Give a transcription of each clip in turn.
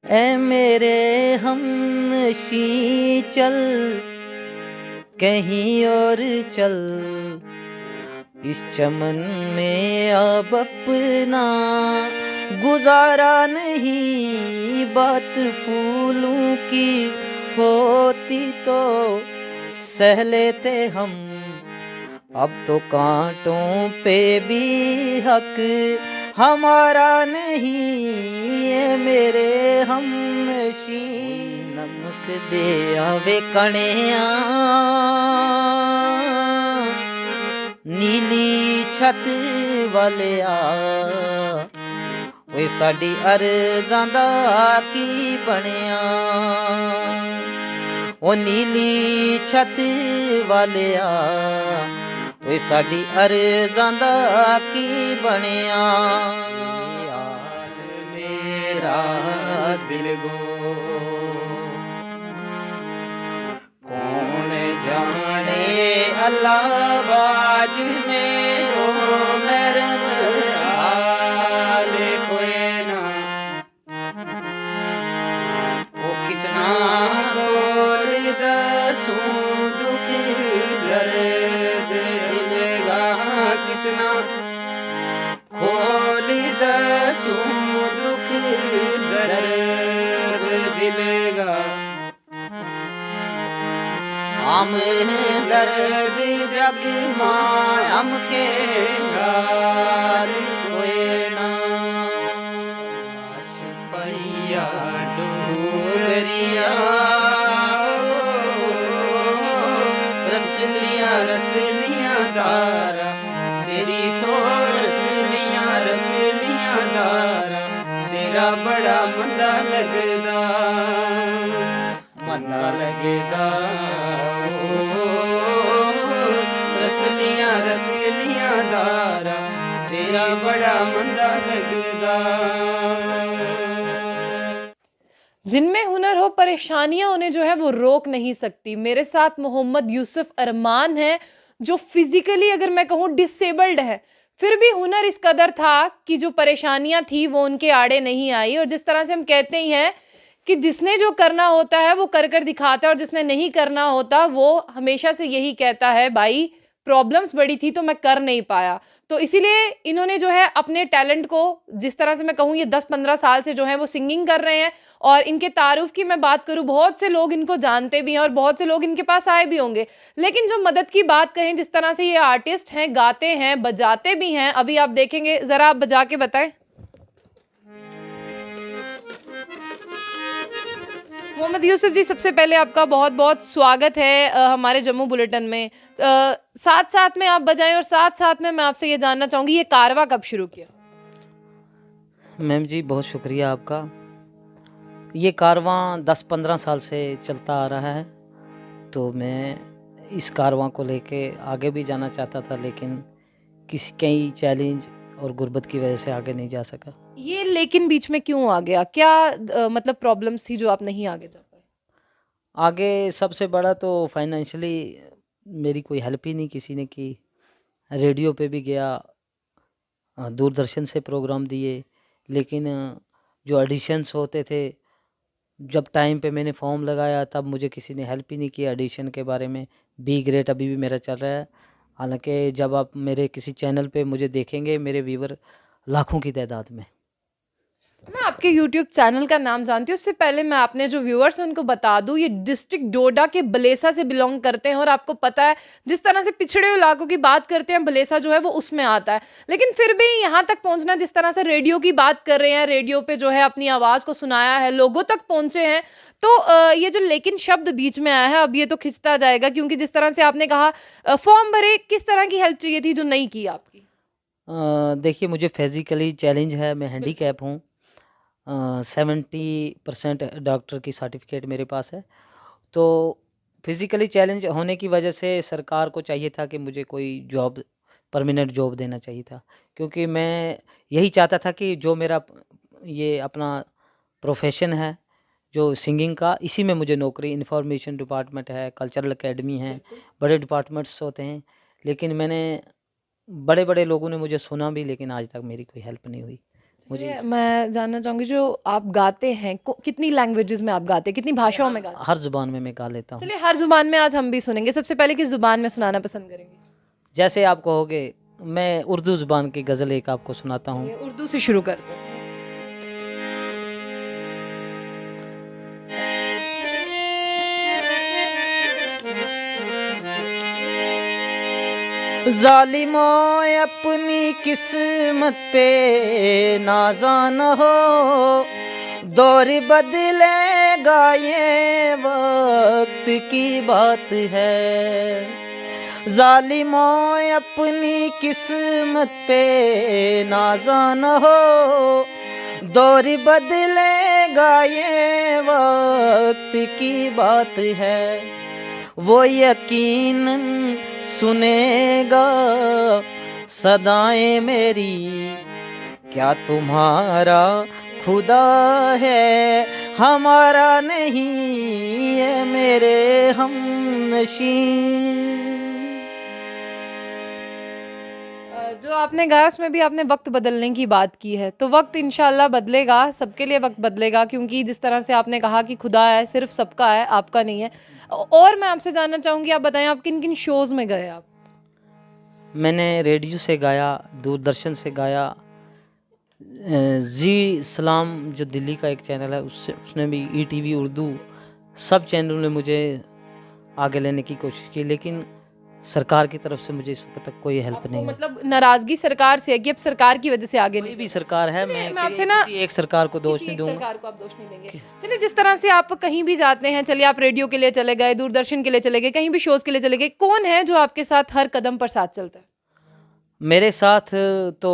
ऐ मेरे हमनशी चल कहीं और चल, इस चमन में अब अपना गुजारा नहीं। बात फूलों की होती तो सह लेते हम, अब तो कांटों पे भी हक हमारा नहीं। ये मेरे हमनशी नमक दे आवे कणिया, नीली छत वालिया ओए साडी अरज़ां दा की बनिया। ओ नीली छत वालिया ओए साडी अरज़ां दा की बनिया। हाल मेरा दिल गो कौन जाने, अल्लाह बाज मेरो मरम हाल कोई ना। ओ किसना कोल दसूं दुख दर्द दिल गा, किसना खोल दसूं दुख दर्द दिल गा। हम दर्द जग मायम खेंगार कोई ना। पैया डोरिया रसलियां रसलियां दारा तेरी सो रसलियां दारा तेरा बड़ा मंदा लगदा, मंदा लगदा। रसलियां दारा तेरा बड़ा मंदा लगदा। जिनमें हुनर हो परेशानियां उन्हें जो है वो रोक नहीं सकती। मेरे साथ मोहम्मद यूसुफ अरमान है, जो फिजिकली अगर मैं कहूँ डिसेबल्ड है, फिर भी हुनर इस कदर था कि जो परेशानियां थी वो उनके आड़े नहीं आई। और जिस तरह से हम कहते ही हैं कि जिसने जो करना होता है वो कर कर दिखाता है, और जिसने नहीं करना होता वो हमेशा से यही कहता है भाई प्रॉब्लम्स बड़ी थी तो मैं कर नहीं पाया। तो इसीलिए इन्होंने जो है अपने टैलेंट को, जिस तरह से मैं कहूँ ये 10-15 साल से जो है वो सिंगिंग कर रहे हैं। और इनके तारुफ की मैं बात करूँ, बहुत से लोग इनको जानते भी हैं और बहुत से लोग इनके पास आए भी होंगे। लेकिन जो मदद की बात कहें, जिस तरह से ये आर्टिस्ट हैं, गाते हैं, बजाते भी हैं, अभी आप देखेंगे, जरा आप बजा के बताएं। मोहम्मद यूसुफ जी, सबसे पहले आपका बहुत बहुत स्वागत है हमारे जम्मू बुलेटिन में। साथ साथ में आप बजाएं और साथ साथ में मैं आपसे ये जानना चाहूँगी, ये कारवा कब शुरू किया? मैम जी बहुत शुक्रिया आपका। ये कारवां 10-15 साल से चलता आ रहा है, तो मैं इस कारवां को लेके आगे भी जाना चाहता था, लेकिन कई चैलेंज और गुर्बत की वजह से आगे नहीं जा सका। ये लेकिन बीच में क्यों आ गया? क्या मतलब प्रॉब्लम्स थी जो आप नहीं आगे जा पाए? आगे सबसे बड़ा तो फाइनेंशियली मेरी कोई हेल्प ही नहीं किसी ने की। रेडियो पे भी गया, दूरदर्शन से प्रोग्राम दिए, लेकिन जो ऑडिशंस होते थे, जब टाइम पे मैंने फॉर्म लगाया तब मुझे किसी ने हेल्प ही नहीं किया ऑडिशन के बारे में। बी ग्रेड अभी भी मेरा चल रहा है, हालांकि जब आप मेरे किसी चैनल पे मुझे देखेंगे, मेरे व्यूवर लाखों की तादाद में। मैं आपके YouTube चैनल का नाम जानती हूँ। उससे पहले मैं अपने जो व्यूअर्स हैं उनको बता दूँ, ये डिस्ट्रिक्ट डोडा के बलेसा से बिलोंग करते हैं। और आपको पता है, जिस तरह से पिछड़े इलाकों की बात करते हैं, बलेसा जो है वो उसमें आता है। लेकिन फिर भी यहाँ तक पहुँचना, जिस तरह से रेडियो की बात कर रहे हैं, रेडियो पे जो है अपनी आवाज़ को सुनाया है, लोगों तक पहुँचे हैं, तो ये जो लेकिन शब्द बीच में आया है, अब ये तो खिंचता जाएगा, क्योंकि जिस तरह से आपने कहा फॉर्म भरे, किस तरह की हेल्प चाहिए थी जो नहीं की आपकी? देखिए, मुझे फिजिकली चैलेंज है, मैं हैंडीकैप हूँ। 70% डॉक्टर की सर्टिफिकेट मेरे पास है। तो फिज़िकली चैलेंज होने की वजह से सरकार को चाहिए था कि मुझे कोई जॉब, परमानेंट जॉब देना चाहिए था, क्योंकि मैं यही चाहता था कि जो मेरा ये अपना प्रोफेशन है जो सिंगिंग का, इसी में मुझे नौकरी, इंफॉर्मेशन डिपार्टमेंट है, कल्चरल एकेडमी है, बड़े डिपार्टमेंट्स होते हैं। लेकिन मैंने बड़े-बड़े लोगों ने मुझे सुना भी, लेकिन आज तक मेरी कोई हेल्प नहीं हुई। मुझे मैं जानना चाहूँगी जो आप गाते हैं कितनी लैंग्वेजेस में आप गाते हैं, कितनी भाषाओं में गाते हैं? हर ज़ुबान में मैं गा लेता हूँ। चलिए हर ज़ुबान में आज हम भी सुनेंगे। सबसे पहले किस ज़ुबान में सुनाना पसंद करेंगे? जैसे आप कहोगे, मैं उर्दू ज़ुबान की गज़ल एक आपको सुनाता हूँ। चलिए उर्दू से शुरू करते हैं। ज़ालिमों अपनी किस्मत पे नाज़ान हो, दौर बदलेगा ये वक्त की बात है। ज़ालिमों अपनी किस्मत पे नाज़ान हो, दौर बदलेगा ये वक्त की बात है। वो यकीनन सुनेगा सदाएं मेरी, क्या तुम्हारा खुदा है हमारा नहीं, ये मेरे हमनशीं। जो आपने गाया उसमें भी आपने वक्त बदलने की बात की है, तो वक्त इंशाल्लाह बदलेगा, सबके लिए वक्त बदलेगा, क्योंकि जिस तरह से आपने कहा कि खुदा है सिर्फ सबका है, आपका नहीं है। और मैं आपसे जानना चाहूँगी, आप बताएं आप किन किन शोज़ में गए आप? मैंने रेडियो से गाया, दूरदर्शन से गाया, जी इस्लाम जो दिल्ली का एक चैनल है उसने भी, ईटीवी उर्दू, सब चैनलों ने मुझे आगे लेने की कोशिश की, लेकिन सरकार की तरफ से मुझे इस वक्त तक कोई हेल्प नहीं है। मतलब नाराजगी सरकार से है कि अब सरकार की वजह से आगे कोई नहीं भी सरकार है, मैं आपसे ना किसी एक सरकार को दोष किसी नहीं एक दूंगा। सरकार को आप दोष नहीं देंगे। चलिए जिस तरह से आप कहीं भी जाते हैं, चलिए आप रेडियो के लिए चले गए, दूरदर्शन के लिए चले गए, कहीं भी शोज़ के लिए चले गए, कौन है जो आपके साथ हर कदम पर साथ चलता है? मेरे साथ तो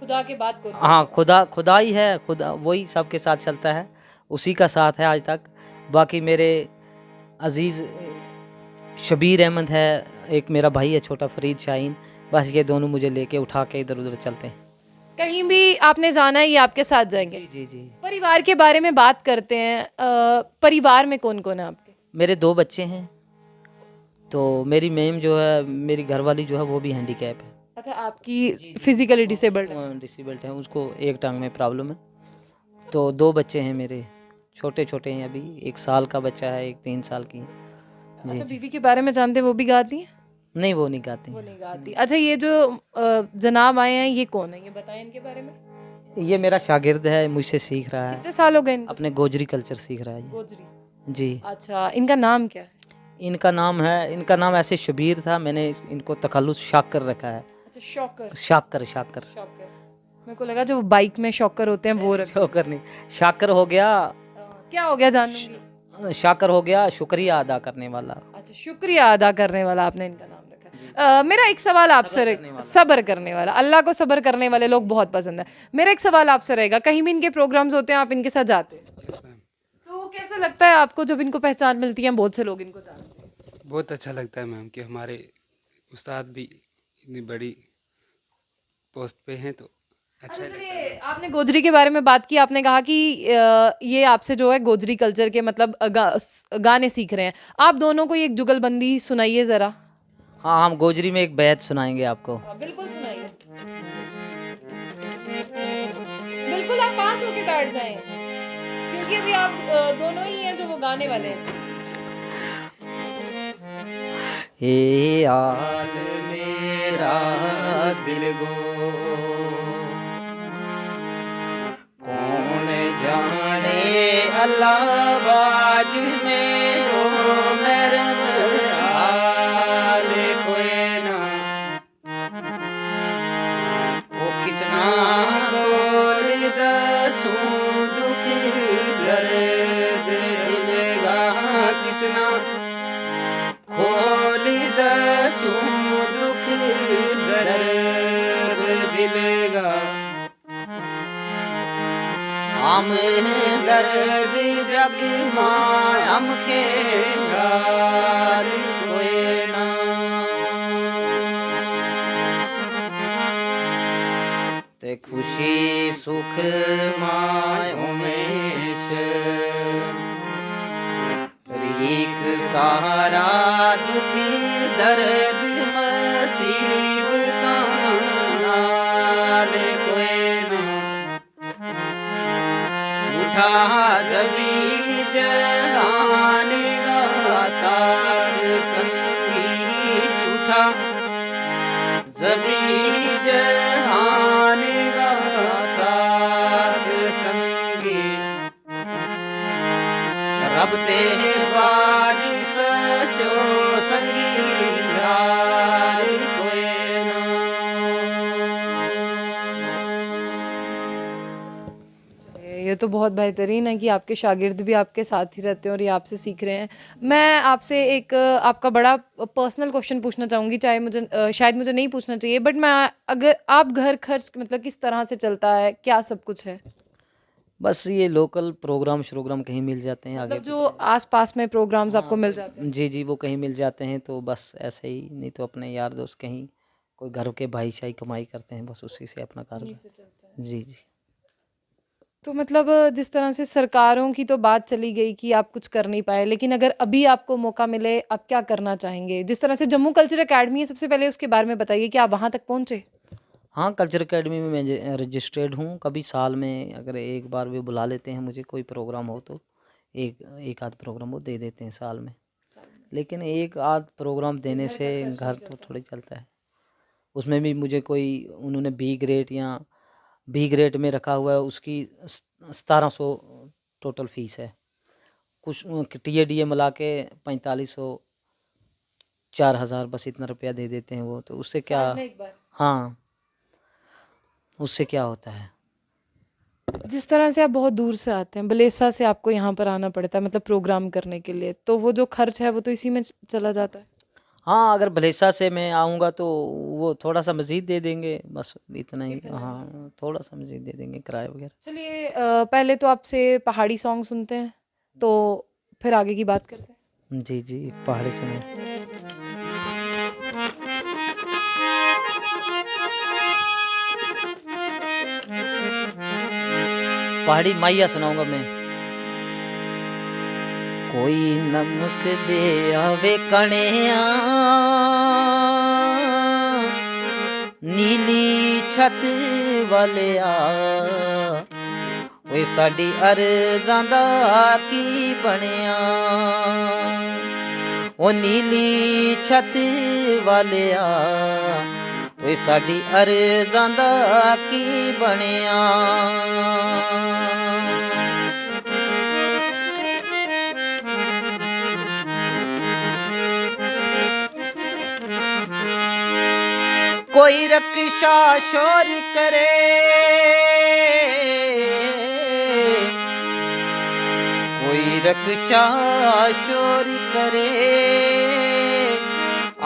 खुदा के बाद कौन? हाँ, खुदा ही है, खुदा वही सबके साथ चलता है, उसी का साथ है आज तक। बाकी मेरे अजीज़ शबीर अहमद है, एक मेरा भाई है छोटा फरीद शाहीन, बस ये दोनों मुझे लेके उठा के इधर उधर चलते हैं। कहीं भी आपने जाना है ये आपके साथ जाएंगे? जी जी जी। परिवार के बारे में बात करते हैं, परिवार में कौन कौन है आपके? मेरे 2 बच्चे हैं, तो मेरी मैम जो है, मेरी घरवाली जो है वो भी हैंडीकैप है। अच्छा, आपकी फिजिकली डिसेबल्ड है? डिसेबल्ड है, उसको एक टांग में प्रॉब्लम है। तो 2 बच्चे हैं मेरे, छोटे छोटे हैं अभी, 1 साल का बच्चा है, एक 3 साल की। अच्छा, बीवी के बारे में जानते हैं, वो भी गाती हैं? नहीं, वो नहीं गाती। वो नहीं गाती। अच्छा, ये जो जनाब आए हैं ये कौन है, ये बताएं इनके बारे में। ये मेरा शागिर्द है, मुझसे सीख रहा है, कितने साल हो गए इनको? अपने गोजरी कल्चर सीख रहा है ये। गोजरी। जी। अच्छा, इनका नाम क्या है? इनका नाम ऐसे शबीर था, मैंने इनको तखल्लुस शाकर रखा है। अच्छा, शॉकर। शाकर। शॉकर। मेरे को लगा जो बाइक में शॉकर होते हैं वो रखे। शॉकर नहीं, शाकर हो गया। क्या हो गया जान लूंगी? शाकर हो गया शुक्रिया अदा करने वाला। अच्छा, शुक्रिया अदा करने वाला आपने इनका नाम रखा है। मेरा एक सवाल आपसे रहेगा, सब्र करने वाला, अल्लाह को सब्र करने वाले लोग बहुत पसंद है। मेरा एक सवाल आपसे रहेगा, कहीं भी इनके प्रोग्राम्स होते हैं आप इनके साथ जाते हैं, तो कैसा लगता है आपको जब इनको पहचान मिलती है? बहुत से लोग इनको जानते हैं। बहुत अच्छा लगता है मैम कि हमारे उस्ताद भी इतनी बड़ी पोस्ट पे हैं, तो अच्छा लगता है। चलिए, आपने गोजरी के बारे में बात की, आपने कहा कि ये आपसे जो है गोजरी कल्चर के मतलब गाने सीख रहे हैं। आप दोनों को ये एक जुगलबंदी सुनाइए ज़रा। हाँ, हम गोजरी में एक बैत सुनाएंगे आपको। बिल्कुल सुनाइए। बिल्कुल आप पास होके बैठ जाएं, क्योंकि अभी आप दोनों ही हैं जो वो गाने वाले हैं। ए आल मेरा दिल गो, कौन जाने अल्लाह बाज मेरो मरम हाल कोई ना, ओ किसना खोल दसूं दुख दर्द दिल गा, किसना खोल दसूं दुख दर्द दिल गा, हम दर्द जग मायम खेगार कोई ना, ते खुशी सुख माय उमेश, रीक सहारा दुख दर्द मुसीबतां नाल कोई ना। जबी जहान गा साथ संगी झूठा जबी जहान गा साथ संगी रब ते बारिश जो संगी यार कोई ना। ये तो बहुत बेहतरीन है कि आपके शागिर्द भी आपके साथ ही रहते हैं और ये आपसे सीख रहे हैं। मैं आपसे एक आपका बड़ा पर्सनल क्वेश्चन पूछना चाहूँगी, चाहे मुझे शायद मुझे नहीं पूछना चाहिए, बट मैं अगर आप घर खर्च मतलब किस तरह से चलता है, क्या सब कुछ है? बस ये लोकल प्रोग्राम श्रोग्राम कहीं मिल जाते हैं आगे मतलब जो आस-पास में प्रोग्राम्स आपको मिल जाते हैं? जी वो कहीं मिल जाते हैं तो बस ऐसे ही, नहीं तो अपने यार दोस्त कहीं कोई घर के भाई शाई कमाई करते हैं, बस उसी से अपना उन्हीं कार। से चलता है। जी तो मतलब जिस तरह से सरकारों की तो बात चली गई कि आप कुछ कर नहीं पाए, लेकिन अगर अभी आपको मौका मिले, आप क्या करना चाहेंगे? जिस तरह से जम्मू कल्चर अकेडमी है, सबसे पहले उसके बारे में बताइए कि आप वहाँ तक पहुँचे? हाँ, कल्चर अकेडमी में मैं रजिस्टर्ड हूँ। कभी साल में अगर एक बार वे बुला लेते हैं मुझे, कोई प्रोग्राम हो तो एक एक आध प्रोग्राम वो दे देते हैं साल में। लेकिन एक आध प्रोग्राम देने से घर तो थोड़ी चलता है। उसमें भी मुझे कोई उन्होंने बी ग्रेड या बी ग्रेड में रखा हुआ है, उसकी 1700 टोटल फीस है। कुछ टीए मिला के 4500 4000 बस इतना रुपया दे देते हैं वो, तो उससे क्या। साल में एक बार? हाँ, उससे क्या होता है। जिस तरह से आप बहुत दूर से आते हैं, बलेसा से आपको यहाँ पर आना पड़ता है मतलब प्रोग्राम करने के लिए, तो वो जो खर्च है वो तो इसी में चला जाता है? हाँ, अगर भलेसा से मैं आऊँगा तो वो थोड़ा सा मज़ीद दे देंगे, बस इतना ही। हाँ, थोड़ा सा मज़ीद दे देंगे किराया वगैरह। चलिए पहले तो आपसे पहाड़ी सॉन्ग सुनते हैं, तो फिर आगे की बात करते हैं। जी पहाड़ी से मैं पहाड़ी माइया सुनाऊंगा मैं। कोई नमक दे आवे कणिया नीली छत वालिया, ਓਏ ਸਾਡੀ ਅਰਜ਼ਾਂ ਦਾ ਕੀ ਬਣਿਆ। ਉਹ ਨੀਲੀ ਛੱਤ ਵਾਲਿਆ, ਓਏ ਸਾਡੀ ਅਰਜ਼ਾਂ ਦਾ ਕੀ ਬਣਿਆ। कोई रक्षा शोर करे, कोई रक्षा शोर करे,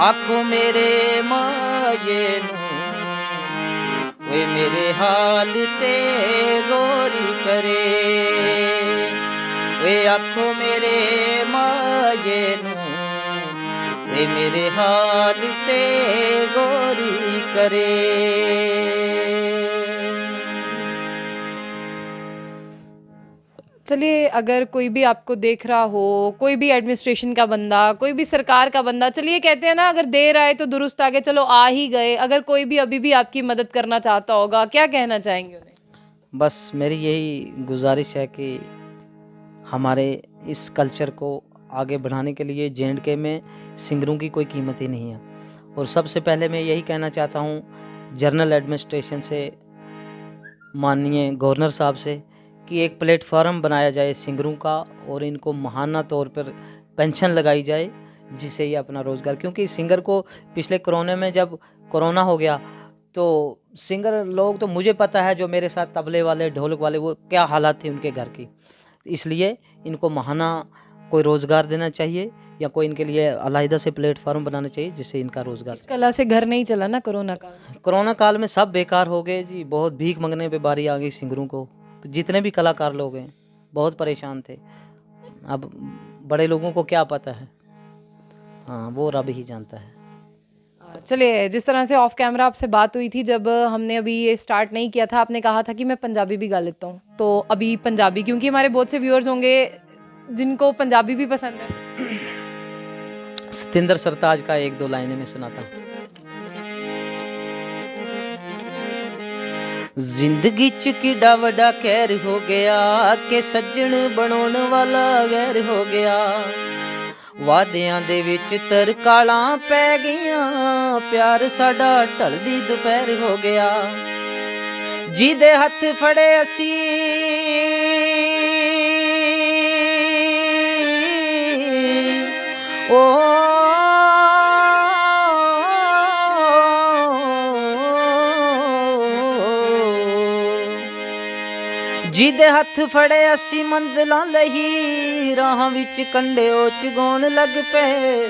आखो मेरे माये नू, वे मेरे हाल ते गौर करे। वे आखो मेरे माये नू, वे मेरे हाल ते गौर करे। चलिए अगर कोई भी आपको देख रहा हो, कोई भी एडमिनिस्ट्रेशन का बंदा, कोई भी सरकार का बंदा, चलिए कहते हैं ना अगर देर आए तो दुरुस्त आगे, चलो आ ही गए, अगर कोई भी अभी भी आपकी मदद करना चाहता होगा, क्या कहना चाहेंगे उन्हें? बस मेरी यही गुजारिश है कि हमारे इस कल्चर को आगे बढ़ाने के लिए जे.एंड.के में सिंगरों की कोई कीमत ही नहीं है। और सबसे पहले मैं यही कहना चाहता हूँ जनरल एडमिनिस्ट्रेशन से, माननीय गवर्नर साहब से, कि एक प्लेटफार्म बनाया जाए सिंगरों का और इनको माहाना तौर पर पेंशन लगाई जाए, जिससे ये अपना रोज़गार, क्योंकि सिंगर को पिछले कोरोना में जब कोरोना हो गया तो सिंगर लोग तो मुझे पता है, जो मेरे साथ तबले वाले ढोलक वाले, वो क्या हालात थी उनके घर की। इसलिए इनको माहाना कोई रोज़गार देना चाहिए या कोई इनके लिए अलहदा से प्लेटफार्म बनाना चाहिए जिससे इनका रोज़गार। इस कला से घर नहीं चला ना कोरोना काल में? कोरोना काल में सब बेकार हो गए जी, बहुत भीख मंगने पे बारी आ गई सिंगरों को। जितने भी कलाकार लोग हैं बहुत परेशान थे। अब बड़े लोगों को क्या पता है, हाँ वो रब ही जानता है। चलिए जिस तरह से ऑफ कैमरा आपसे बात हुई थी, जब हमने अभी ये स्टार्ट नहीं किया था, आपने कहा था कि मैं पंजाबी भी गा लेता हूँ, तो अभी पंजाबी, क्योंकि हमारे बहुत से व्यूअर्स होंगे जिनको पंजाबी भी पसंद है। सतिंदर सरताज का एक दो लाइनें में सुनाता हूँ। जिंदगी च किडा वड्डा कहर हो गया कि सज्जण ਬਣਾਉਣ वाला गैर हो गया। वादियां दे विच तरकालां पै गईयां, प्यार साडा ढलदी दुपहर हो गया। ਜਿਹਦੇ ਹੱਥ ਫੜੇ ਅਸੀਂ ਜਿਹਦੇ ਹੱਥ ਫੜੇ ਅਸੀਂ ਮੰਜ਼ਲਾਂ ਲਈ, ਰਾਹਾਂ ਵਿੱਚ ਕੰਡੇ ਉਹ ਚਗਾਉਣ ਲੱਗ ਪਏ।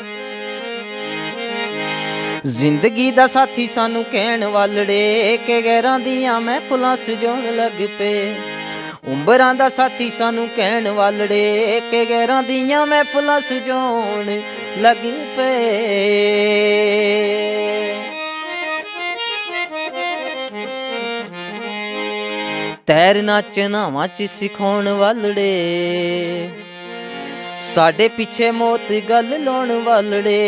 ਜ਼ਿੰਦਗੀ ਦਾ ਸਾਥੀ ਸਾਨੂੰ ਕਹਿਣ ਵਾਲੜੇ ਕਿ ਗੈਰਾਂ ਦੀਆਂ ਮਹਿਫਲਾਂ ਸਜਾਉਣ ਲੱਗ ਪਏ। ਉਮਰਾਂ ਦਾ ਸਾਥੀ ਸਾਨੂੰ ਕਹਿਣ ਵਾਲੜੇ ਕਿ ਗੈਰਾਂ ਦੀਆਂ ਮਹਿਫਲਾਂ ਸਜਾਉਣ ਲੱਗ ਪਏ। ਤੈਰਨਾ ਚਨਾਵਾਂ ਚ ਸਿਖਾਉਣ ਵਾਲੜੇ, ਸਾਡੇ ਪਿੱਛੇ ਮੌਤ ਗੱਲ ਲਾਉਣ ਵਾਲੜੇ।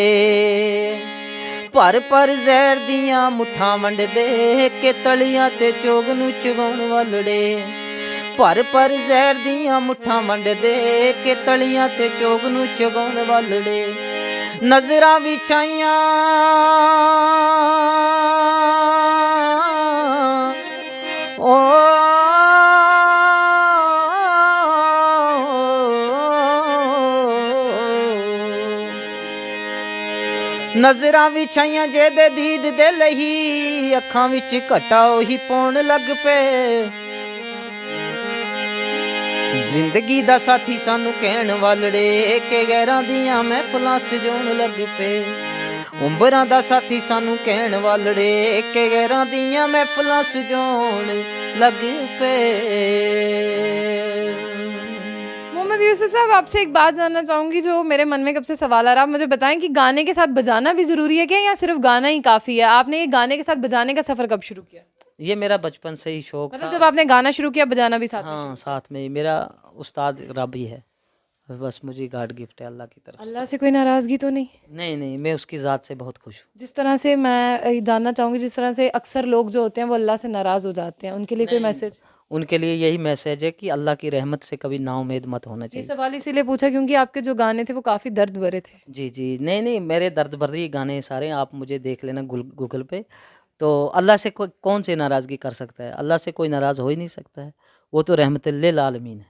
ਭਰ ਭਰ ਜ਼ਹਿਰ ਦੀਆਂ ਮੁੱਠਾਂ ਵੰਡਦੇ ਕਿ ਤਲੀਆਂ ਤੇ ਚੋਗ ਨੂੰ ਚਗਾਉਣ ਵਾਲੜੇ। ਭਰ ਭਰ ਜ਼ਹਿਰ ਦੀਆਂ ਮੁੱਠਾਂ ਵੰਡਦੇ ਕਿ ਤਲੀਆਂ ਤੇ ਚੋਗ ਨੂੰ ਚਗਾਉਣ ਵਾਲੜੇ। ਨਜ਼ਰਾਂ ਵਿਛਾਈਆਂ ਨਜ਼ਰਾਂ ਵਿਛਾਈਆਂ ਜਿਹਦੇ ਦੀਦ ਦੇ ਲਈ, ਅੱਖਾਂ ਵਿੱਚ ਘਟਾ ਉਹੀ ਪਾਉਣ ਲੱਗ ਪਏ। ਜ਼ਿੰਦਗੀ ਦਾ ਸਾਥੀ ਸਾਨੂੰ ਕਹਿਣ ਵਾਲੜੇ ਕਿ ਗੈਰਾਂ ਦੀਆਂ ਮਹਿਫਲਾਂ ਸਜਾਉਣ ਲੱਗ ਪਏ। ਉਮਰਾਂ ਦਾ ਸਾਥੀ ਸਾਨੂੰ ਕਹਿਣ ਵਾਲੜੇ ਕਿ ਗੈਰਾਂ ਦੀਆਂ ਮਹਿਫਲਾਂ ਸਜਾਉਣ ਲੱਗ ਪਏ। मोहम्मद यूसुफ साहब, आपसे एक बात जानना चाहूँगी जो मेरे मन में कब से सवाल आ रहा। आप मुझे बताएं कि गाने के साथ बजाना भी ज़रूरी है क्या, या सिर्फ गाना ही काफ़ी है? आपने ये गाने के साथ बजाने का सफ़र कब शुरू किया? ये मेरा बचपन से ही शौक मतलब था। जब आपने गाना शुरू किया, बजाना भी साथ में हाँ, साथ में ही। मेरा उस्ताद रबी है, बस मुझे गॉड गिफ्ट है अल्लाह की तरफ से। अल्लाह से कोई नाराज़गी तो नहीं? नहीं नहीं, मैं उसकी ज़ात से बहुत खुश हूँ। जिस तरह से मैं जानना चाहूँगी, जिस तरह से अक्सर लोग जो होते हैं वो अल्लाह से नाराज़ हो जाते हैं, उनके लिए कोई मैसेज? उनके लिए यही मैसेज है कि अल्लाह की रहमत से कभी नाउम्मीद मत होना ये चाहिए। सवाल इसीलिए पूछा क्योंकि आपके जो गाने थे वो काफ़ी दर्द भरे थे। जी जी, नहीं नहीं, मेरे दर्द भरे गाने सारे आप मुझे देख लेना गूगल पे। तो अल्लाह से कोई कौन सी नाराज़गी कर सकता है? अल्लाह से कोई नाराज़ हो ही नहीं सकता है, वो तो रहमतुल लिल आलमीन है।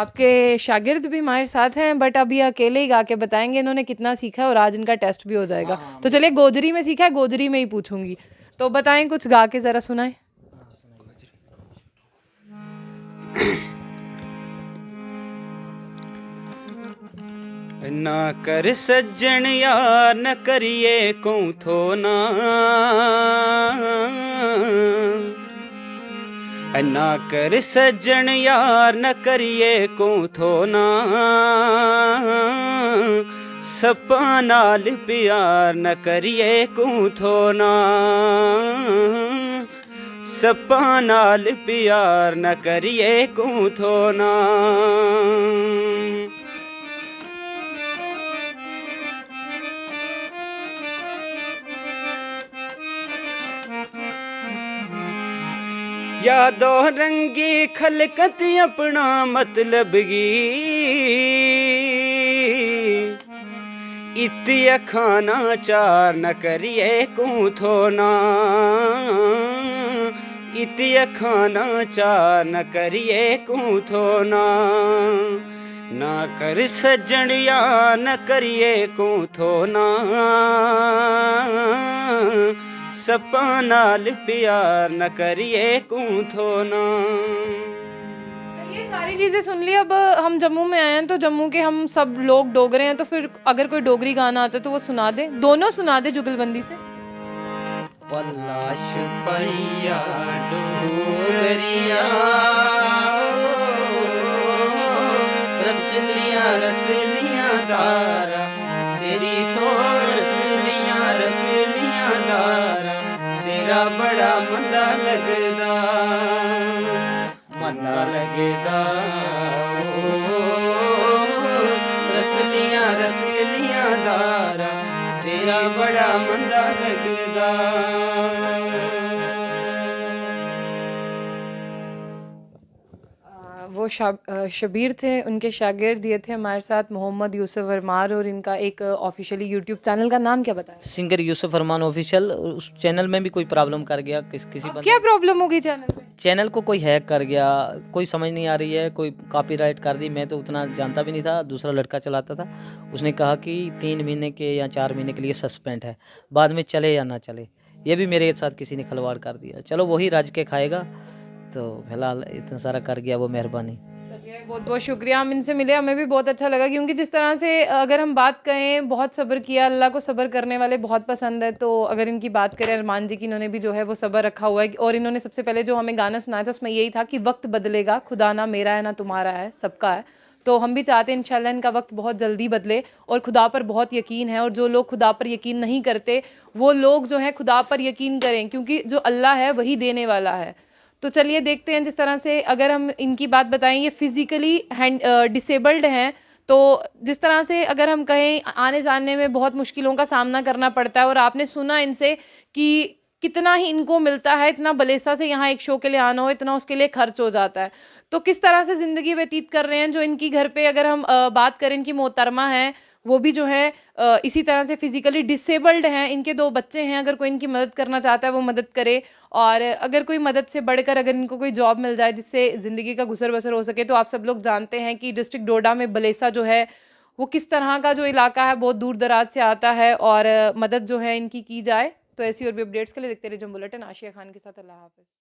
आपके शागिर्द भी हमारे साथ हैं, बट अभी अकेले ही गा के बताएंगे इन्होंने कितना सीखा है, और आज इनका टेस्ट भी हो जाएगा। तो चलिए, गोजरी में सीखा है, गोजरी में ही पूछूंगी, तो बताएं, कुछ गा के ज़रा सुनाएं। ना कर सज्जन यार न करिए को थो ना, ना कर सज्जन यार न करिए को थो ना। सपा नाल प्यार न करिए को थो ना, सपा नाल प्यार न करिए को थो ना। यादो रंगी खलकत अपना मतलब गी, इतिया खाना चार न करिए को थो ना, इतिया खाना चार न करिए को थो ना। ना कर सज्जन या न करिए को थो ना, सपा नाल प्यार न करिए को थो ना। ये सारी चीज़ें सुन ली। अब हम जम्मू में आए हैं, तो जम्मू के हम सब लोग डोगरे हैं, तो फिर अगर कोई डोगरी गाना आता है तो वो सुना दे, दोनों सुना दे जुगलबंदी से। पलाश पैया डोगरिया, रसलियां रसलियां तारा तेरी सो, रसलियां रसलियां तारा तेरा बड़ा मंदा लगदा, मंदा लगदा रसलियां रसलियां तारा तेरा बड़ा मंदा लगदा। शबीर थे, उनके शागिर्द ये थे हमारे साथ मोहम्मद यूसुफ अरमान, और इनका एक ऑफिशियली यूट्यूब चैनल का नाम क्या बताया? सिंगर यूसुफ अरमान ऑफिशियल। उस चैनल में भी कोई प्रॉब्लम कर गया, किसी बंदे क्या प्रॉब्लम होगी चैनल में? चैनल को कोई हैक कर गया, कोई समझ नहीं आ रही है, कोई कॉपीराइट कर दी। मैं तो उतना जानता भी नहीं था, दूसरा लड़का चलाता था। उसने कहा कि 3 महीने के या 4 महीने के लिए सस्पेंड है, बाद में चले या ना चले। ये भी मेरे साथ किसी ने खिलवाड़ कर दिया। चलो वही रज के खाएगा, तो फिलहाल इतना सारा कर गया वो, मेहरबानी। चलिए बहुत बहुत शुक्रिया, हम इनसे मिले, हमें भी बहुत अच्छा लगा, क्योंकि जिस तरह से अगर हम बात कहें, बहुत सब्र किया, अल्लाह को सब्र करने वाले बहुत पसंद है। तो अगर इनकी बात करें अरमान जी की, इन्होंने भी जो है वो सब्र रखा हुआ है, और इन्होंने सबसे पहले जो हमें गाना सुनाया था उसमें यही था कि वक्त बदलेगा, खुदा ना मेरा है ना तुम्हारा है, सबका है। तो हम भी चाहते हैं इंशाल्लाह इनका वक्त बहुत जल्दी बदले, और खुदा पर बहुत यकीन है, और जो लोग खुदा पर यकीन नहीं करते वो लोग जो है खुदा पर यकीन करें, क्योंकि जो अल्लाह है वही देने वाला है। तो चलिए देखते हैं, जिस तरह से अगर हम इनकी बात बताएं, ये फिज़िकली डिसेबल्ड हैं। तो जिस तरह से अगर हम कहें, आने जाने में बहुत मुश्किलों का सामना करना पड़ता है, और आपने सुना इनसे कि कितना ही इनको मिलता है, इतना बलेसा से यहाँ एक शो के लिए आना हो, इतना उसके लिए खर्च हो जाता है। तो किस तरह से ज़िंदगी व्यतीत कर रहे हैं जो इनकी घर पे, अगर हम बात करें, इनकी मोहतरमा हैं, वो भी जो है इसी तरह से फिज़िकली डिसेबल्ड हैं, इनके 2 बच्चे हैं। अगर कोई इनकी मदद करना चाहता है वो मदद करे, और अगर कोई मदद से बढ़कर अगर इनको कोई जॉब मिल जाए जिससे ज़िंदगी का गुजर बसर हो सके। तो आप सब लोग जानते हैं कि डिस्ट्रिक्ट डोडा में बलेसा जो है वो किस तरह का जो इलाका है, बहुत दूर दराज से आता है, और मदद जो है इनकी की जाए। तो ऐसी और भी अपडेट्स के लिए देखते रहिए जंग बुलेटिन। आशिया खान के साथ, अल्लाह हाफ़िज़।